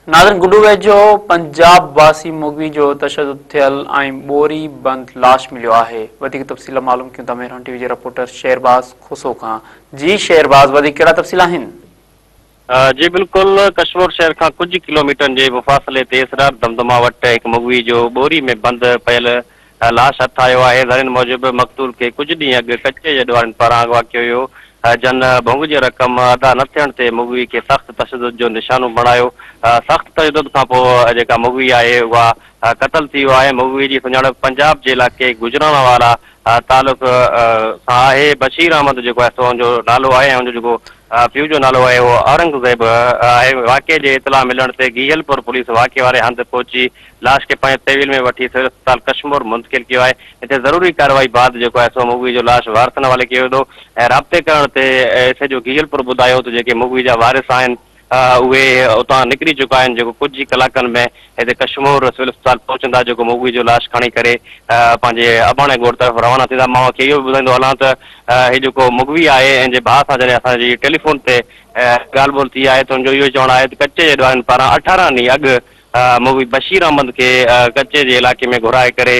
नाज़रीन गुडू वेझो पंजाब वासी मुगवी जो तशद्दुद थियल ऐं ॿोरी बंद लाश मिलियो आहे। वधीक तफ़सील मालूम कयूं था मेहरान टीवी जे रिपोर्टर शेरबाज़ खुसो खां। जी शेरबाज़, वधीक कहिड़ा तफ़सील आहिनि? जी बिल्कुल, कश्मीर शहर खां कुछ किलोमीटर जे मुफ़ासिले ते इसरार दमदमा वटि हिकु मुगवी जो ॿोरी में बंद पियल लाश हथ आयो आहे। ज़रीन मूजिबि मक़तूल खे कुझु ॾींहं अॻु कचे जॾ वारनि पारां अगवा कयो वियो। जन भुंग जी रक़म अदा न थियण ते मुगवी खे सख़्तु तशद्दुद जो निशानो बणायो। सख़्तु तशद्दुद खां पोइ जेका मुगवी आहे उहा क़तल थी वियो आहे। मुगवी जी सुञाणप पंजाब जे इलाइक़े गुजराण वारा तालुक़ सां आहे। बशीर अहमद जेको आहे सो हुनजो नालो आहे ऐं हुनजो जेको पीउ जो नालो आहे उहो औरंगज़ेब आहे। वाक़े जी इतला मिलण ते गियलपुर पुलिस वाक़े वारे हंधि पहुची लाश खे पंहिंजे तहवील में वठी सिविल अस्पताल कश्मीर मुंतकिल कियो आहे। हिते ज़रूरी कार्रवाई बाद जेको आहे सो मुगवी जो लाश वारसनि हवाले कयो वेंदो ऐं राब्ते करण ते सॼो गियलपुर ॿुधायो त जेके मुगवी जा वारिस आहिनि उहे उतां निकिरी चुका आहिनि। जेको कुझु ई कलाकनि में हिते कश्मीर सिविल अस्पताल पहुचंदा, जेको मुगवी जो लाश खणी करे पंहिंजे अबाणे ॻोठ तरफ़ रवाना थींदा। मां खे इहो बि ॿुधाईंदो हलां त हीउ जेको मुगवी आहे ऐं जे भाउ सां जॾहिं असांजी टेलीफोन ते ॻाल्हि ॿोल थी आहे त हुनजो इहो चवणु आहे त कचे जे ॾारनि पारां 18 ॾींहं अॻु मुगवी बशीर अहमद खे कचे जे इलाइक़े में घुराए करे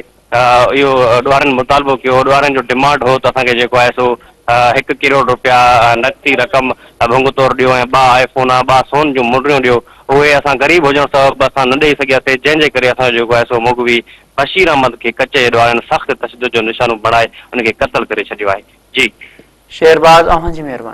इहो ॾुआरनि मुतालबो कयो। ॾुआरनि जो डिमांड हो त असांखे जेको आहे सो 1 करोड़ रुपया नक़दी रक़म भुंग तौर ॾियो ऐं 2 आईफोन 2 सोन जूं मुंडियूं ॾियो। उहे असां ग़रीब हुजण सबबि असां न ॾेई सघियासीं, जंहिंजे करे असांजो जेको आहे सो मुगवी बशीर अहमद खे कचे जे ॾुआरनि सख़्तु तशद्दुद जो निशानो बणाए हुनखे क़तल करे छॾियो आहे। जी शेरबाज़, अव्हां जी महिरबानी।